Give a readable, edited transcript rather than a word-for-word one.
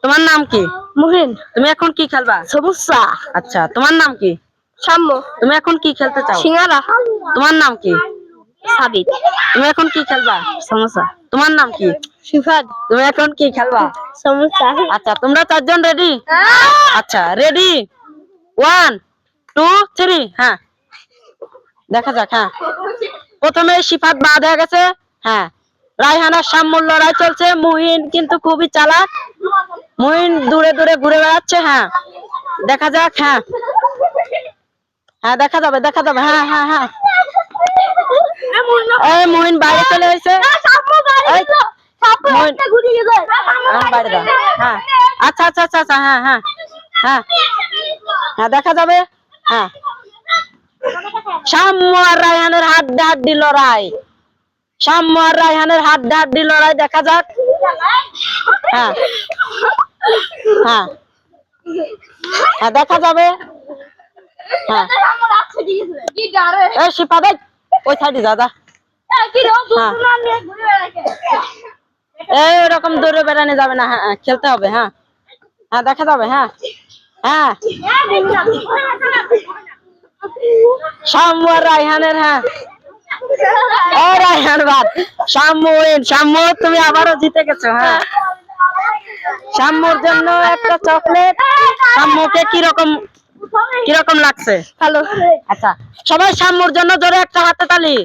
তোমার নাম কি? মুহিন। তুমি এখন কি খেলবা? সমস্যা। আচ্ছা, তোমার নাম কি? সাম্য। তুমি এখন কি খেলতে চাও? সিঙ্গারা। তোমার নাম কি? সাবিত। তুমি এখন কি খেলবা? সমস্যা। তোমার নাম কি? সিফাত। তুমি এখন কি খেলবা? সমস্যা। আচ্ছা, তোমরা চারজন রেডি? আচ্ছা, রেডি, 1 2 3। হ্যাঁ, দেখা যাক। হ্যাঁ, প্রথমে সিফাত বাদ হয়ে গেছে। হ্যাঁ, রায়হানার সাম্যর লড়াই চলছে। মুহিন কিন্তু খুবই চালাক। মুহিন দূরে দূরে ঘুরে বেড়াচ্ছে। হ্যাঁ, দেখা যাক। হ্যাঁ হ্যাঁ, দেখা যাবে, দেখা যাবে। হ্যাঁ হ্যাঁ হ্যাঁ, এই মুহিন বাইরে চলে এসেছে। মুহিন বাইরে যা। হ্যাঁ, আচ্ছা আচ্ছা আচ্ছা আচ্ছা। হ্যাঁ হ্যাঁ হ্যাঁ হ্যাঁ, দেখা যাবে। হ্যাঁ, সাম্য আর রায়হানের হাড্ডাহাড্ডি লড়াই। সাম্য আর রায়হানের হাড্ডাহাড্ডি লড়াই দেখা যাক। হ্যাঁ হ্যাঁ হ্যাঁ, দেখা যাবে। হ্যাঁ, এই শিপা দেখ, ওই সাইডে যা যা। এই ওরকম দৌড়ে বেড়ানো যাবে না। হ্যাঁ, খেলতে হবে। হ্যাঁ হ্যাঁ, দেখা যাবে। হ্যাঁ হ্যাঁ, সাম্য আর রায়হানের। হ্যাঁ, ও রায়হান বাদ। সাম্য win। সাম্য, তুমি আবারও জিতে গেছো। হ্যাঁ, সাম্যর জন্য একটা চকলেট। সাম্যকে কিরকম কিরকম লাগছে? ভালো। আচ্ছা, সবাই সাম্যর জন্য জোরে একটা হাতে তালি।